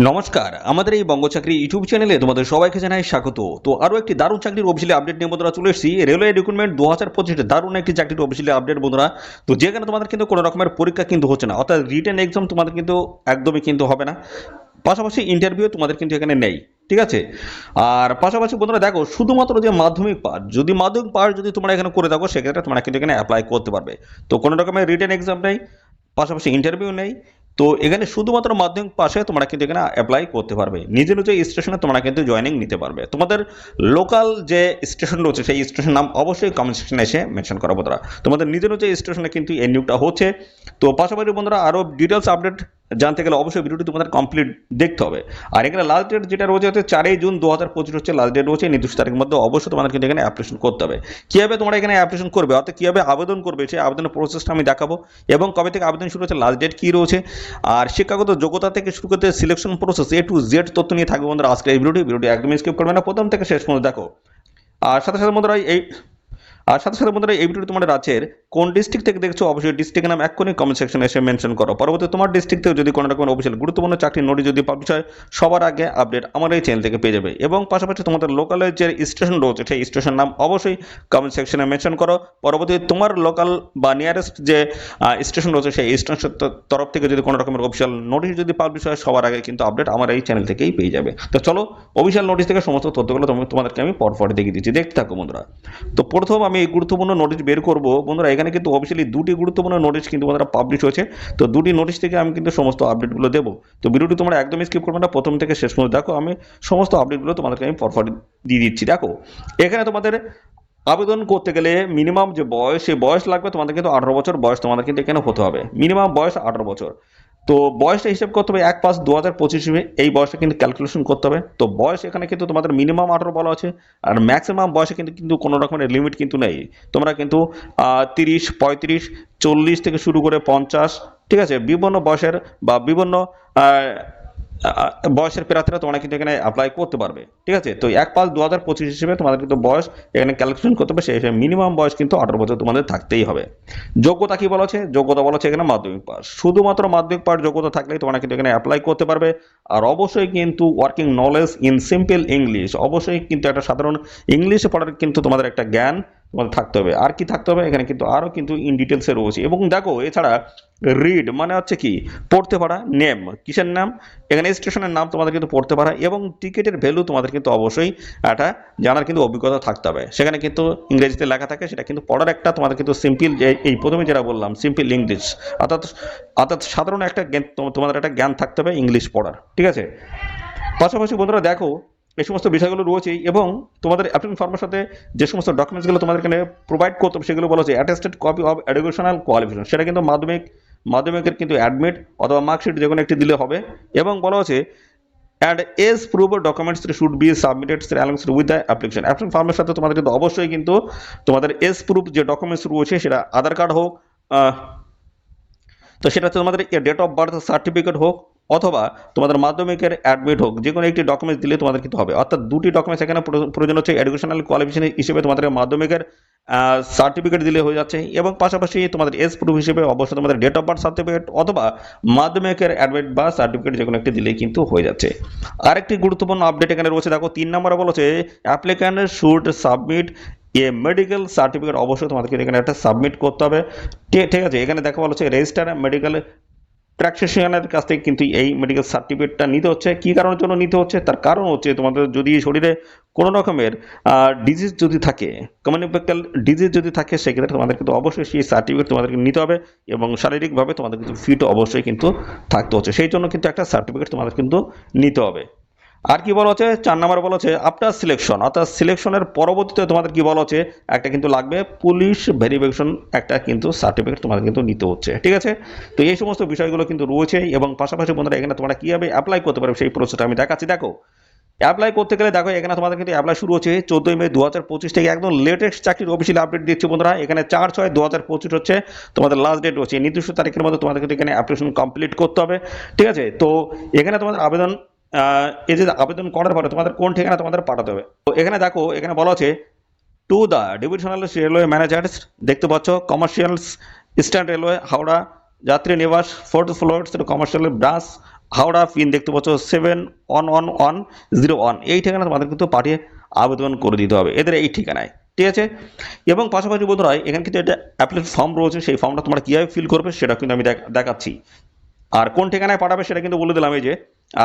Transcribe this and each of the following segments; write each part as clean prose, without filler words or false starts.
নমস্কার, আমাদের এই বঙ্গ চাকরি ইউটিউব চ্যানেলে তোমাদের সবাইকে জানাই স্বাগত। তো আরও একটি দারুণ চাকরির অফিসিয়ালি আপডেট নিয়ে বন্ধুরা চলে এসেছি। রেলওয়ে রিক্রুটমেন্ট 2025 দারুণ একটি চাকরির অফিসিয়ালি আপডেট বন্ধুরা। তো যেখানে তোমাদের কিন্তু কোনো রকমের পরীক্ষা কিন্তু হচ্ছে না, অর্থাৎ রিটেন এক্সাম তোমাদের কিন্তু একদমই কিন্তু হবে না, পাশাপাশি ইন্টারভিউ তোমাদের কিন্তু এখানে নেই, ঠিক আছে। আর পাশাপাশি বন্ধুরা দেখো, শুধুমাত্র যে মাধ্যমিক পাস, যদি মাধ্যমিক পাস যদি তোমরা এখানে করে থাকো সেক্ষেত্রে তোমরা কিন্তু এখানে অ্যাপ্লাই করতে পারবে। তো কোনো রকমের রিটেন এক্সাম নেই, পাশাপাশি ইন্টারভিউ নেই। তো এখানে শুধুমাত্র মাধ্যমিক পাশে তোমরা কিন্তু এখানে অ্যাপ্লাই করতে পারবে, নিজে নিজে স্টেশনে তোমরা কিন্তু জয়েনিং নিতে পারবে। তোমাদের লোকাল যে স্টেশন রয়েছে সেই স্টেশন নাম অবশ্যই কমেন্ট সেকশনে এসে মেনশন করা বন্ধুরা। তোমাদের নিজে নিজে স্টেশনে কিন্তু এই নিয়োগটা হচ্ছে। তো পাশাপাশি বন্ধুরা আরও ডিটেলস আপডেট জানতে গেলে অবশ্যই ভিডিওটি তোমাদের কমপ্লিট দেখতে হবে। আর এখানে লাস্ট ডেট যেটা রয়েছে হচ্ছে 4 জুন 2025 হচ্ছে লাস্ট ডেট রয়েছে। নির্দিষ্ট তারিখের মধ্যে অবশ্যই তোমাদের কিন্তু এখানে অ্যাপ্লিকেশন করতে হবে। কীভাবে তোমরা এখানে অ্যাপ্লিকেশন করবে, অর্থাৎ কীভাবে আবেদন করবে সেই আবেদনের প্রসেসটা আমি দেখাবো, এবং কবে থেকে আবেদন শুরু হচ্ছে, লাস্ট ডেট কী রয়েছে, আর শিক্ষাগত যোগ্যতা থেকে শুরু করতে selection process A to Z তথ্য নিয়ে থাকবে বন্ধুরা আজকে এই ভিডিওটি একদমই স্কিপ করবে না, প্রথম থেকে শেষ পর্যন্ত দেখো। আর সাথে সাথে বন্ধুরা এই ভিডিওটি তোমাদের রাজ্যের কোন ডিস্ট্রিক্ট থেকে দেখছো অবশ্যই ডিস্ট্রিক্টের নাম এক্ষুনি কমেন্ট সেকশনে এসে মেনশন করো। পরবর্তী তোমার ডিস্ট্রিক্ট থেকে যদি কোনো রকম অফিসিয়াল গুরুত্বপূর্ণ চাকরির নোটিশ যদি পাবলিশ হয় সবার আগে আপডেট আমার এই চ্যানেল থেকে পেয়ে যাবে। এবং পাশাপাশি তোমাদের লোকালের যে স্টেশন রয়েছে সেই স্টেশন নাম অবশ্যই কমেন্ট সেকশনে মেনশন করো। পরবর্তী তোমার লোকাল বা নিয়ারেস্ট যে স্টেশন রয়েছে সেই স্টেশন তরফ থেকে যদি কোনো রকমের অফিসিয়াল নোটিশ যদি পাবলিশ হয় সবার আগে কিন্তু আপডেট আমার এই চ্যানেল থেকেই পেয়ে যাবে। তো চলো, অফিসিয়াল নোটিশ থেকে সমস্ত তথ্যগুলো তোমাদেরকে আমি পরপর দেখিয়ে দিচ্ছি, দেখতে থাকো বন্ধুরা। তো প্রথম আমি এই গুরুত্বপূর্ণ নোটিশ বের করব বন্ধুরা। এখানে কিন্তু অফিসিয়ালি দুটি গুরুত্বপূর্ণ নোটিশ কিন্তু বন্ধুরা পাবলিশ হয়েছে। তো দুটি নোটিশ থেকে আমি কিন্তু সমস্ত আপডেটগুলো দেবো। তো ভিডিওটি তোমরা একদমই স্কিপ করবে না, প্রথম থেকে শেষ পর্যন্ত দেখো। আমি সমস্ত আপডেটগুলো তোমাদেরকে আমি পরপর দিয়ে দিচ্ছি। দেখো, এখানে তোমাদের আবেদন করতে গেলে মিনিমাম যে বয়স, সেই বয়স লাগবে তোমাদের কিন্তু 18 বছর বয়স তোমাদের কিন্তু এখানে হতে হবে। মিনিমাম বয়স 18 বছর। তো বয়সটা হিসেব করতে হবে 1/5/2025 এই বয়সটা কিন্তু ক্যালকুলেশন করতে হবে। তো বয়স এখানে কিন্তু তোমাদের মিনিমাম 18 বলা আছে, আর ম্যাক্সিমাম বয়সে কিন্তু কিন্তু কোনো রকমের লিমিট কিন্তু নেই। তোমরা কিন্তু 30, 35, 40 থেকে শুরু করে 50, ঠিক আছে, বিভিন্ন বয়সের বা বিভিন্ন বয়সের প্রার্থীরা তোমরা কিন্তু এখানে অ্যাপ্লাই করতে পারবে, ঠিক আছে। তো 1/5/2025 হিসেবে তোমাদের কিন্তু বয়স এখানে ক্যালকুলেশন করতে হবে, সেই হিসেবে মিনিমাম বয়স কিন্তু 18 বছর তোমাদের থাকতেই হবে। যোগ্যতা কি বলা আছে? যোগ্যতা বলা আছে এখানে মাধ্যমিক পাস। শুধুমাত্র মাধ্যমিক পাস যোগ্যতা থাকলেই তোমরা কিন্তু এখানে অ্যাপ্লাই করতে পারবে। আর অবশ্যই কিন্তু working knowledge in simple English, অবশ্যই কিন্তু একটা সাধারণ ইংলিশে পড়ার কিন্তু তোমাদের একটা জ্ঞান তোমাদের থাকতে হবে। আর কি থাকতে হবে এখানে কিন্তু আরও কিন্তু ইন ডিটেলসে রয়েছে। এবং দেখো, এছাড়া রিড মানে হচ্ছে কি পড়তে পারা, নেম কিসের নাম, এখানে স্টেশনের নাম তোমাদের কিন্তু পড়তে পারা, এবং টিকিটের ভ্যালু তোমাদের কিন্তু অবশ্যই একটা জানার কিন্তু অভিজ্ঞতা থাকতে হবে। সেখানে কিন্তু ইংরেজিতে লেখা থাকে, সেটা কিন্তু পড়ার একটা তোমাদের কিন্তু সিম্পল, এই প্রথমে যেটা বললাম সিম্পল ইংলিশ, অর্থাৎ অর্থাৎ সাধারণ একটা জ্ঞান, তোমাদের একটা জ্ঞান থাকতে হবে ইংলিশ পড়ার, ঠিক আছে। পাশাপাশি বন্ধুরা দেখো, এই সমস্ত বিষয়গুলো রয়েছে। এবং তোমাদের অ্যাপ্লিকেশন ফর্মের সাথে যে সমস্ত ডকুমেন্টসগুলো তোমাদের এখানে প্রোভাইড করতে হবে সেগুলো বলা হচ্ছে attested copy of educational qualification, সেটা কিন্তু মাধ্যমিকের কিন্তু অ্যাডমিট অথবা মার্কশিট যে কোনো একটি দিলে হবে। এবং বলা হচ্ছে and age proof documents should be submitted with the application ফর্মের সাথে তোমাদের কিন্তু অবশ্যই কিন্তু তোমাদের এজ প্রুফ যে ডকুমেন্টস রয়েছে, সেটা আধার কার্ড হোক, তো সেটা তোমাদের ডেট অফ বার্থ সার্টিফিকেট হোক, অথবা তোমাদের মাধ্যমিকের অ্যাডমিট হোক, যে কোনো একটি ডকুমেন্টস দিলে তোমাদের কিন্তু হবে। অর্থাৎ দুটি ডকুমেন্টস এখানে প্রয়োজন হচ্ছে। এডুকেশনাল কোয়ালিফিকেশন হিসেবে তোমাদের মাধ্যমিকের সার্টিফিকেট দিলে হয়ে যাচ্ছে, এবং পাশাপাশি তোমাদের এজ প্রুফ হিসেবে অবশ্যই তোমাদের ডেট অফ বার্থ সার্টিফিকেট অথবা মাধ্যমিকের অ্যাডমিট বা সার্টিফিকেট যে কোনো একটি দিলেই কিন্তু হয়ে যাচ্ছে। আরেকটি গুরুত্বপূর্ণ আপডেট এখানে রয়েছে। দেখো, 3 নম্বরে বলেছে applicant should submit medical certificate, অবশ্যই তোমাদেরকে এখানে একটা সাবমিট করতে হবে, ঠিক আছে। এখানে দেখা বলা হচ্ছে রেজিস্টার মেডিকেল প্র্যাকটিশনারের কাছ থেকে কিন্তু এই মেডিকেল সার্টিফিকেটটা নিতে হচ্ছে। কী কারণের জন্য নিতে হচ্ছে? তার কারণ হচ্ছে তোমাদের যদি শরীরে কোনো রকমের ডিজিজ যদি থাকে, কমিউনিকেবল ডিজিজ যদি থাকে, সেক্ষেত্রে তোমাদের কিন্তু অবশ্যই সেই সার্টিফিকেট তোমাদেরকে নিতে হবে, এবং শারীরিকভাবে তোমাদের কিন্তু ফিট অবশ্যই কিন্তু থাকতে হচ্ছে। সেই জন্য কিন্তু একটা সার্টিফিকেট তোমাদের কিন্তু নিতে হবে। আর কি বলা হচ্ছে 4 নম্বরে বলা হচ্ছে আফটার সিলেকশন, অর্থাৎ সিলেকশনের পরবর্তীতে তোমাদের কি বলা হচ্ছে একটা কিন্তু লাগবে পুলিশ ভেরিফিকেশন, একটা কিন্তু সার্টিফিকেট তোমাদের কিন্তু নিতে হচ্ছে, ঠিক আছে। তো এই সমস্ত বিষয়গুলো কিন্তু রয়েছে। এবং পাশাপাশি বন্ধুরা এখানে তোমরা কীভাবে অ্যাপ্লাই করতে পারবে সেই প্রসেসটা আমি দেখাচ্ছি। দেখো, অ্যাপ্লাই করতে গেলে দেখো এখানে তোমাদের কিন্তু অ্যাপ্লাই শুরু হচ্ছে 14 মে 2025 থেকে। একদম লেটেস্ট চাকরির অফিসিয়াল আপডেট দিচ্ছে বন্ধুরা। এখানে 4/6/2025 হচ্ছে তোমাদের লাস্ট ডেট রয়েছে। নির্দিষ্ট তারিখের মধ্যে তোমাদের কিন্তু এখানে অ্যাপ্লিকেশন কমপ্লিট করতে হবে, ঠিক আছে। তো এখানে তোমাদের আবেদন, এই যে আবেদন করার পরে তোমাদের কোন ঠিকানা তোমাদের পাঠাতে হবে। তো এখানে দেখো, এখানে বলা আছে to the divisional railway managers, দেখতে পাচ্ছ কমার্শিয়াল ইস্টার্ন রেলওয়ে হাওড়া, যাত্রী নিবাস 4th floor commercial branch Howrah pin দেখতে পাচ্ছ 711101, এই ঠিকানা তোমাদের কিন্তু পাঠিয়ে আবেদন করে দিতে হবে এদের এই ঠিকানায়, ঠিক আছে। এবং পাশাপাশি বন্ধুরা এখানে কিন্তু একটা অ্যাপ্লিকেশন ফর্ম রয়েছে, সেই ফর্মটা তোমরা কীভাবে ফিল করবে সেটা কিন্তু আমি দেখাচ্ছি। আর কোন ঠিকানায় পাঠাবে সেটা কিন্তু বলে দিলাম এই যে।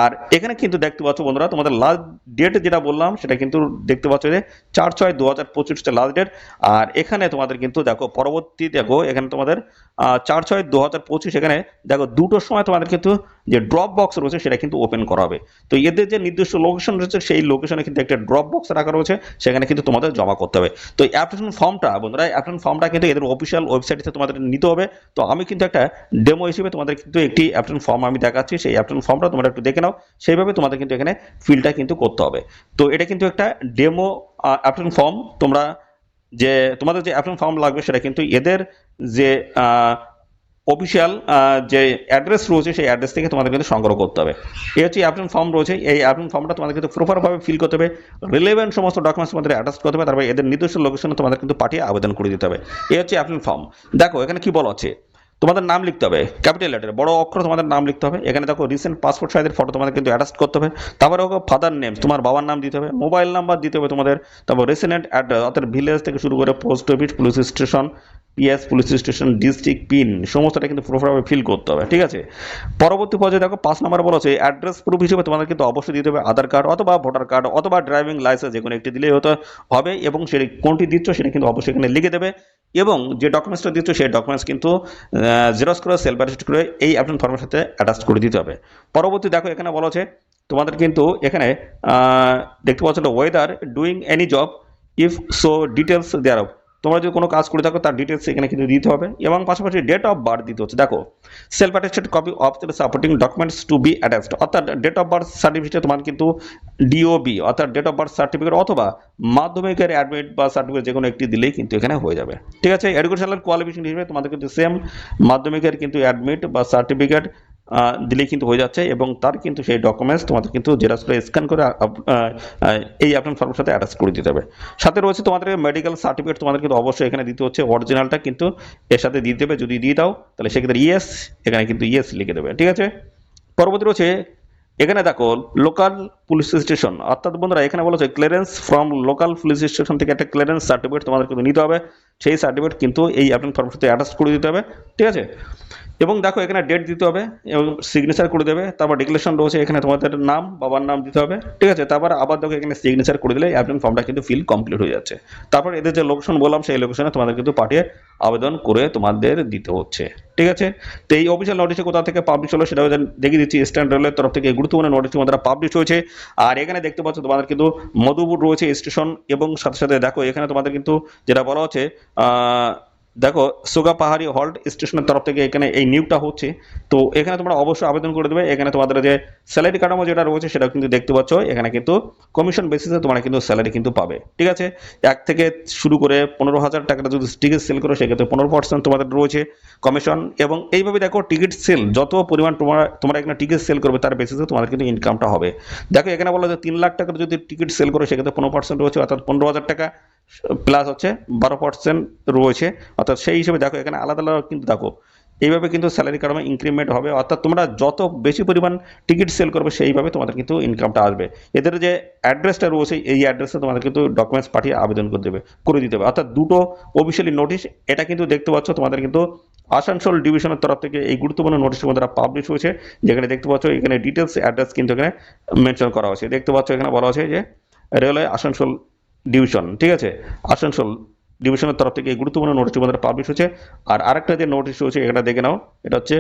আর এখানে কিন্তু দেখতে পাচ্ছ বন্ধুরা তোমাদের লাস্ট ডেট যেটা বললাম সেটা কিন্তু দেখতে পাচ্ছ যে 4/6/2025 লাস্ট ডেট। আর এখানে তোমাদের কিন্তু দেখো পরবর্তী দেখো এখানে তোমাদের 4/6/2025 এখানে দেখো 2টোর সময় তোমাদের কিন্তু যে ড্রপ বক্স রয়েছে সেটা কিন্তু ওপেন করা হবে। তো এদের যে নির্দিষ্ট লোকেশন রয়েছে সেই লোকেশনে কিন্তু একটা ড্রপ বক্স রাখা রয়েছে, সেখানে কিন্তু তোমাদের জমা করতে হবে। তো এই অ্যাপ্লিকেশন ফর্মটা বন্ধুরা অ্যাপ্লিকেশন ফর্মটা কিন্তু এদের অফিসিয়াল ওয়েবসাইটে তোমাদের নিতে হবে। তো আমি কিন্তু একটা ডেমো হিসেবে তোমাদের কিন্তু একটি অ্যাপ্লিকেশন ফর্ম আমি দেখাচ্ছি, সেই অ্যাপ্লিকেশন ফর্মটা তোমরা একটু দেখে নাও, সেইভাবে তোমাদের কিন্তু এখানে ফিলটা কিন্তু করতে হবে। তো এটা কিন্তু একটা ডেমো অ্যাপ্লিকেশন ফর্ম, তোমরা যে তোমাদের যে অ্যাপ্লিকেশন ফর্ম লাগবে সেটা কিন্তু এদের যে অফিসিয়াল যে অ্যাড্রেস রয়েছে সেই অ্যাড্রেস থেকে তোমাদের কিন্তু সংগ্রহ করতে হবে। এই হচ্ছে অ্যাপ্লিকেশন ফর্ম রয়েছে, এই অ্যাপ্লিকেশন ফর্মটা তোমাদের কিন্তু প্রপারভাবে ফিল করতে হবে, রিলেভেন্ট সমস্ত ডকুমেন্টস তোমাদের অ্যাটাচ করতে হবে, তারপরে এদের নির্দিষ্ট লোকেশনে তোমাদের কিন্তু পাঠিয়ে আবেদন করে দিতে হবে। এই হচ্ছে অ্যাপ্লিকেশন ফর্ম। দেখো এখানে কি বলা আছে, তোমাদের নাম লিখতে হবে ক্যাপিটাল লেটারে বড় অক্ষর, তোমাদের নাম লিখতে হবে। এখানে দেখো রিসেন্ট পাসপোর্ট সাইজের ফটো তোমাদের কিন্তু অ্যাটাচ করতে হবে। তারপরে ফাদার নেম তোমার বাবার নাম দিতে হবে, মোবাইল নাম্বার দিতে হবে তোমাদের, তারপর রেসিডেন্ট অ্যাড্রেস অর্থাৎ ভিলেজ থেকে শুরু করে post office, police station, PS police station, district, pin সমস্তটা কিন্তু প্রপারভাবে ফিল করতে হবে, ঠিক আছে। পরবর্তী পর্যায়ে দেখো 5 নম্বরে বলা আছে অ্যাড্রেস প্রুফ হিসেবে তোমাদের কিন্তু অবশ্যই দিতে হবে আধার কার্ড অথবা ভোটার কার্ড অথবা ড্রাইভিং লাইসেন্স, যে কোনো একটি দিলেই হতে হবে। এবং সেটা কোনটি দিচ্ছ সেটা কিন্তু অবশ্যই এখানে লিখে দেবে, এবং যে ডকুমেন্টসটা দিচ্ছ সেই ডকুমেন্টস কিন্তু জেরক্স করে সেলফ অ্যাটেস্ট করে এই অ্যাপ্লিকেশন ফর্মের সাথে অ্যাটাচ করে দিতে হবে। পরবর্তী দেখো এখানে বলা আছে তোমাদের কিন্তু এখানে দেখতে পাচ্ছ whether doing any job if so details thereof, তোমরা যদি কোনো কাজ করে থাকো তার ডিটেলস এখানে কিন্তু দিতে হবে। এবং পাশাপাশি ডেট অফ বার্থ দিতে হচ্ছে, দেখো self attested copy of the supporting documents two B attached, অর্থাৎ ডেট অফ বার্থ সার্টিফিকেট তোমার কিন্তু ডিওবি অর্থাৎ ডেট অফ বার্থ সার্টিফিকেট অথবা মাধ্যমিকের অ্যাডমিট বা সার্টিফিকেট যে কোনো একটি দিলেই কিন্তু এখানে হয়ে যাবে, ঠিক আছে। এডুকেশনাল কোয়ালিফিকেশন হিসেবে তোমাদের কিন্তু সেম মাধ্যমিকের কিন্তু অ্যাডমিট বা সার্টিফিকেট দিলেই কিন্তু হয়ে যাচ্ছে, এবং তার কিন্তু সেই ডকুমেন্টস তোমাদের কিন্তু জেরক্স করে স্ক্যান করে এই অ্যাপ্লিকেশন ফর্মের সাথে অ্যাটাচ করে দিতে হবে। সাথে রয়েছে তোমাদের মেডিকেল সার্টিফিকেট, তোমাদের কিন্তু অবশ্যই এখানে দিতে হচ্ছে, অরিজিনালটা কিন্তু এর সাথে দিয়ে দেবে, যদি দিয়ে দাও তাহলে সেক্ষেত্রে ইয়েস এখানে কিন্তু ইয়েস লিখে দেবে, ঠিক আছে। পরবর্তী রয়েছে এখানে দেখো লোকাল পুলিশ স্টেশন, অর্থাৎ বন্ধুরা এখানে বলা হচ্ছে clearance from local police station থেকে একটা ক্লিয়ারেন্স সার্টিফিকেট তোমাদের কিন্তু নিতে হবে, সেই সার্টিফিকেট কিন্তু এই অ্যাপ্লিকেশন ফর্মের সাথে অ্যাটাচ করে দিতে হবে, ঠিক আছে। এবং দেখো এখানে ডেট দিতে হবে এবং সিগনেচার করে দেবে, তারপর ডিক্লারেশন রয়েছে এখানে তোমাদের নাম বাবার নাম দিতে হবে, ঠিক আছে। তারপর আবার দেখো এখানে সিগনেচার করে দিলে অ্যাপ্লিকেশন ফর্মটা কিন্তু ফিল কমপ্লিট হয়ে যাচ্ছে। তারপর এদের যে লোকেশন বললাম সেই লোকেশনে তোমাদের কিন্তু পাঠিয়ে আবেদন করে তোমাদের দিতে হচ্ছে, ঠিক আছে। তো এই অফিসিয়াল নোটিশ কোথা থেকে পাবলিশ হলো সেটাও দেখিয়ে দিচ্ছি, ইস্টার্ন রেলের তরফ থেকে গুরুত্বপূর্ণ নোটিশ তোমাদের পাবলিশ হয়েছে। আর এখানে দেখতে পাচ্ছ তোমাদের কিন্তু মধুপুর রয়েছে স্টেশন, এবং সাথে সাথে দেখো এখানে তোমাদের কিন্তু যেটা বলা হচ্ছে দেখো সুগা পাহাড়ি হল্ট স্টেশনের তরফ থেকে এখানে এই নিয়োগটা হচ্ছে। তো এখানে তোমরা অবশ্যই আবেদন করে দেবে। এখানে তোমাদের যে স্যালারি কাঠামো যেটা রয়েছে সেটা কিন্তু দেখতে পাচ্ছ, এখানে কিন্তু কমিশন বেসিসে তোমরা কিন্তু স্যালারি কিন্তু পাবে, ঠিক আছে। 1 থেকে শুরু করে 15,000 টাকাটা যদি টিকিট সেল করো সেক্ষেত্রে 15% তোমাদের রয়েছে কমিশন। এবং এইভাবে দেখো টিকিট সেল যত পরিমাণ তোমরা এখানে টিকিট সেল করবে তার বেসিসে তোমাদের কিন্তু ইনকামটা হবে। দেখো এখানে বলা যে 3 লাখ টাকার যদি টিকিট সেল করো সেক্ষেত্রে 15% রয়েছে, অর্থাৎ 15,000 টাকা প্লাস হচ্ছে 12% রয়েছে, অর্থাৎ সেই হিসেবে দেখো এখানে আলাদা আলাদা কিন্তু দেখো এইভাবে কিন্তু স্যালারি কাঠামো ইনক্রিমেন্ট হবে, অর্থাৎ তোমরা যত বেশি পরিমাণ টিকিট সেল করবে সেইভাবে তোমাদের কিন্তু ইনকামটা আসবে। এদের যে অ্যাড্রেসটা রয়েছে এই অ্যাড্রেসে তোমাদের কিন্তু ডকুমেন্টস পাঠিয়ে আবেদন করে দিতে হবে, অর্থাৎ দুটো অফিসিয়ালি নোটিশ। এটা কিন্তু দেখতে পাচ্ছ তোমাদের কিন্তু আসানসোল ডিভিশনের তরফ থেকে এই গুরুত্বপূর্ণ নোটিশ তোমাদের পাবলিশ হয়েছে, যেখানে দেখতে পাচ্ছ এখানে ডিটেলস অ্যাড্রেস কিন্তু এখানে মেনশন করা হয়েছে। দেখতে পাচ্ছ এখানে বলা হয়েছে যে রেলওয়ে আসানসোল ডিভিশন, ঠিক আছে, আসানসোল ডিভিশনের তরফ থেকে এই গুরুত্বপূর্ণ নোটিশ তোমাদের পাবলিশ হচ্ছে। আর আরেকটা যে নোটিশ রয়েছে এটা দেখে নাও, এটা হচ্ছে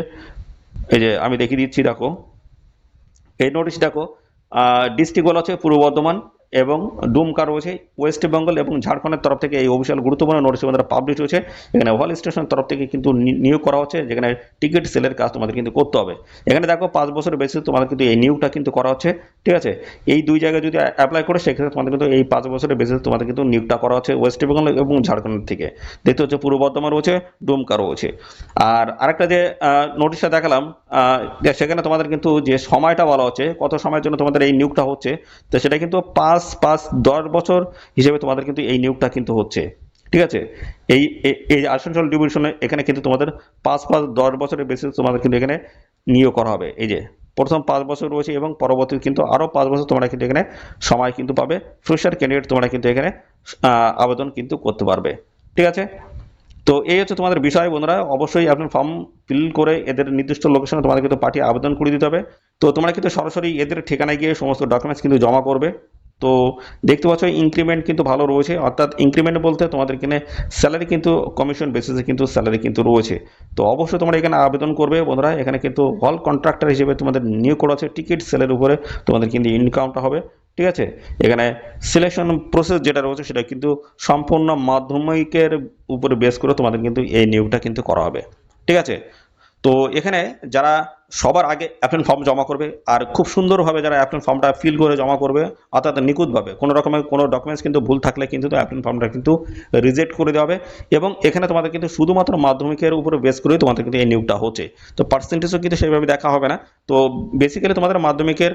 এই যে আমি দেখিয়ে দিচ্ছি, দেখো এই নোটিশ দেখো ডিস্ট্রিক্ট বলা হচ্ছে পূর্ব বর্ধমান এবং ডুমকা রয়েছে ওয়েস্ট বেঙ্গল এবং ঝাড়খণ্ডের তরফ থেকে এই অফিসিয়াল গুরুত্বপূর্ণ নোটিশ তোমাদের পাবলিশ হয়েছে। এখানে হল স্টেশনের তরফ থেকে কিন্তু নিয়োগ করা হচ্ছে, যেখানে টিকিট সেলের কাজ তোমাদের কিন্তু করতে হবে। এখানে দেখো 5 বছরের বেশি তোমাদের কিন্তু এই নিয়োগটা কিন্তু করা হচ্ছে, ঠিক আছে। এই দুই জায়গায় যদি অ্যাপ্লাই করে সেক্ষেত্রে তোমাদের কিন্তু এই 5 বছরের বেশি তোমাদের কিন্তু নিয়োগটা করা হচ্ছে ওয়েস্ট বেঙ্গল এবং ঝাড়খণ্ড থেকে। দেখতে হচ্ছে পূর্ব বর্ধমান রয়েছে, ডুমকা রয়েছে। আর আরেকটা যে নোটিশটা দেখালাম সেখানে তোমাদের কিন্তু যে সময়টা বলা হচ্ছে কত সময়ের জন্য তোমাদের এই নিয়োগটা হচ্ছে, তো সেটা কিন্তু 5-5-10 বছর হিসেবে তোমাদের কিন্তু এই নিয়োগটা কিন্তু হচ্ছে, ঠিক আছে। এই এই আসানসোল ডিভিশনে এখানে কিন্তু তোমাদের 5-5-10 বছরের বেসিস তোমাদের কিন্তু এখানে নিয়োগ করা হবে। এই যে প্রথম 5 বছর রয়েছে এবং পরবর্তী কিন্তু আরও 5 বছর তোমরা কিন্তু এখানে সময় কিন্তু পাবে। ফ্রেশার ক্যান্ডিডেট তোমরা কিন্তু এখানে আবেদন কিন্তু করতে পারবে। ঠিক আছে, তো এই হচ্ছে তোমাদের বিষয় বন্ধুরা। অবশ্যই আপনার ফর্ম ফিল করে এদের নির্দিষ্ট লোকেশনে তোমাদের কিন্তু পাঠিয়ে আবেদন করে দিতে হবে। তো তোমরা কিন্তু সরাসরি এদের ঠিকানায় গিয়ে সমস্ত ডকুমেন্টস কিন্তু জমা করবে। তো দেখতে পাচ্ছ ইনক্রিমেন্ট কিন্তু ভালো রয়েছে, অর্থাৎ ইনক্রিমেন্ট বলতে তোমাদের এখানে স্যালারি কিন্তু কমিশন বেসিসে কিন্তু স্যালারি কিন্তু রয়েছে। তো অবশ্যই তোমরা এখানে আবেদন করবে বন্ধুরা। এখানে কিন্তু হল কন্ট্রাক্টর হিসেবে তোমাদের নিয়োগ করা আছে, টিকিট সেলের উপরে তোমাদের কিন্তু ইনকামটা হবে। ঠিক আছে, এখানে সিলেকশন প্রসেস যেটা রয়েছে সেটা কিন্তু সম্পূর্ণ মাধ্যমিকের উপরে বেস করে তোমাদের কিন্তু এই নিয়োগটা কিন্তু করা হবে। ঠিক আছে, তো এখানে যারা সবার আগে অ্যাপ্লিকেশন ফর্ম জমা করবে আর খুব সুন্দরভাবে যারা অ্যাপ্লিকেশন ফর্মটা ফিল করে জমা করবে, অর্থাৎ নিখুঁতভাবে কোনো রকমের কোনো ডকুমেন্টস কিন্তু ভুল থাকলে কিন্তু অ্যাপ্লিকেশন ফর্মটা কিন্তু রিজেক্ট করে দেওয়া হবে। এবং এখানে তোমাদের কিন্তু শুধুমাত্র মাধ্যমিকের উপরে বেস করেই তোমাদের কিন্তু এই নিয়োগটা হচ্ছে। তো পার্সেন্টেজও কিন্তু সেইভাবে দেখা হবে না। তো বেসিক্যালি তোমাদের মাধ্যমিকের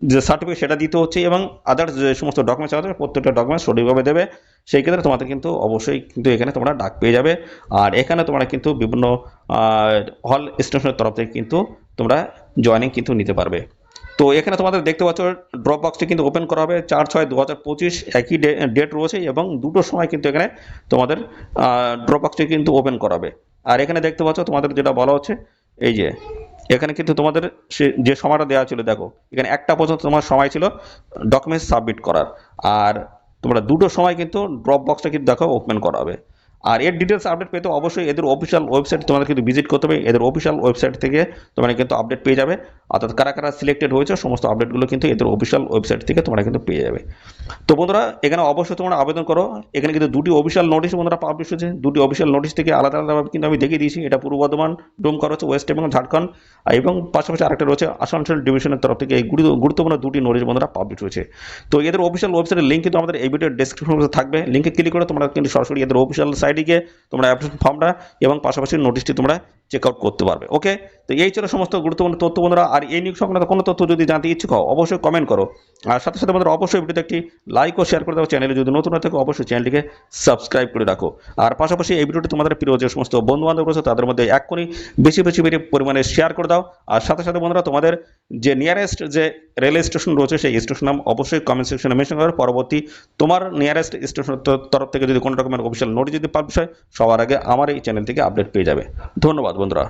যে সার্টিফিকেট সেটা দিতে হচ্ছে এবং আদার্স যে সমস্ত ডকুমেন্টস আছে প্রত্যেকটা ডকুমেন্টস সঠিকভাবে দেবে। সেই ক্ষেত্রে তোমাদের কিন্তু অবশ্যই কিন্তু এখানে তোমরা ডাক পেয়ে যাবে। আর এখানে তোমরা কিন্তু বিভিন্ন হল স্টেশনের তরফ থেকে কিন্তু তোমরা জয়েনিং কিন্তু নিতে পারবে। তো এখানে তোমাদের দেখতে পাচ্ছ ড্রপ বক্সটি কিন্তু ওপেন করা হবে 4/6/2025, একই ডেট রয়েছে এবং দুটোর সময় কিন্তু এখানে তোমাদের ড্রপ বক্সটি কিন্তু ওপেন করাবে। আর এখানে দেখতে পাচ্ছ তোমাদের যেটা বলা হচ্ছে, এই যে এখানে কিন্তু তোমাদের যে সময়টা দেওয়া ছিল, দেখো এখানে 1টা পর্যন্ত তোমার সময় ছিল ডকুমেন্টস সাবমিট করার। আর তোমরা দুটোর সময় কিন্তু ড্রপ বক্সটা কিন্তু দেখো ওপেন করা হবে। আর এর ডিটেলস আপডেট পেতে অবশ্যই এদের অফিসিয়াল ওয়েবসাইট তোমাদের কিন্তু ভিজিট করতে হবে। এদের অফিসিয়াল ওয়েবসাইট থেকে তোমরা কিন্তু আপডেট পেয়ে যাবে, অর্থাৎ কারা কারা সিলেক্টেড হয়েছে সমস্ত আপডেটগুলো কিন্তু এদের অফিসিয়াল ওয়েবসাইট থেকে তোমরা কিন্তু পেয়ে যাবে। তো বন্ধুরা এখানে অবশ্যই তোমরা আবেদন করো। এখানে কিন্তু দুটি অফিসিয়াল নোটিশ বন্ধুরা পাবলিশ হয়েছে। দুটি অফিসিয়াল নোটিশ থেকে আলাদা আলাদাভাবে কিন্তু আমি দেখিয়ে দিয়েছি। এটা পূর্ব বর্ধমান, ডুমকা রয়েছে ওয়েস্ট বেঙ্গল, ঝাড়খণ্ড, এবং পাশাপাশি আরেকটা রয়েছে আসানসোল ডিভিশনের তরফ থেকে। এই গুরুত্বপূর্ণ দুটি নোটিশ বন্ধুরা পাবলিশ হয়েছে। তো এদের অফিসিয়াল ওয়েবসাইটের লিঙ্ক কিন্তু আমাদের এই ভিডিওর ডেসক্রিপশনে থাকবে। লিঙ্কে ক্লিক করে তোমরা কিন্তু সরাসরি এদের অফিসিয়াল সাইটে গিয়ে তোমরা অ্যাপ্লিকেশন ফর্মটা এবং পাশাপাশি নোটিশটি তোমরা চেক আউট করতে পারবে। ওকে, তো এই ছিল সমস্ত গুরুত্বপূর্ণ তথ্য বন্ধুরা। আর এই নিয়োগ সংক্রান্ত কোনো তথ্য যদি জানতে ইচ্ছুক হও অবশ্যই কমেন্ট করো। আর সাথে সাথে বন্ধুরা অবশ্যই ভিডিওতে একটি লাইক ও শেয়ার করে দাও। চ্যানেলে যদি নতুন হয়ে থাকো অবশ্যই চ্যানেলটিকে সাবস্ক্রাইব করে রাখো। আর পাশাপাশি এই ভিডিওটি তোমাদের প্রিয় যে সমস্ত বন্ধু বান্ধব রয়েছে তাদের মধ্যে এক কোণে বেশি পরিমাণে শেয়ার করে দাও। আর সাথে সাথে বন্ধুরা তোমাদের যে নিয়ারেস্ট যে রেল স্টেশন রয়েছে সেই স্টেশন নাম অবশ্যই কমেন্ট সেকশনে মেনশন করো। পরবর্তী তোমার নিয়ারেস্ট স্টেশনের তরফ থেকে যদি কোনো রকমের অফিসিয়াল নোটিশ যদি পাবলিশ হয় সবার আগে আমার এই চ্যানেল থেকে আপডেট পেয়ে যাবে। ধন্যবাদ বন্ধুরা।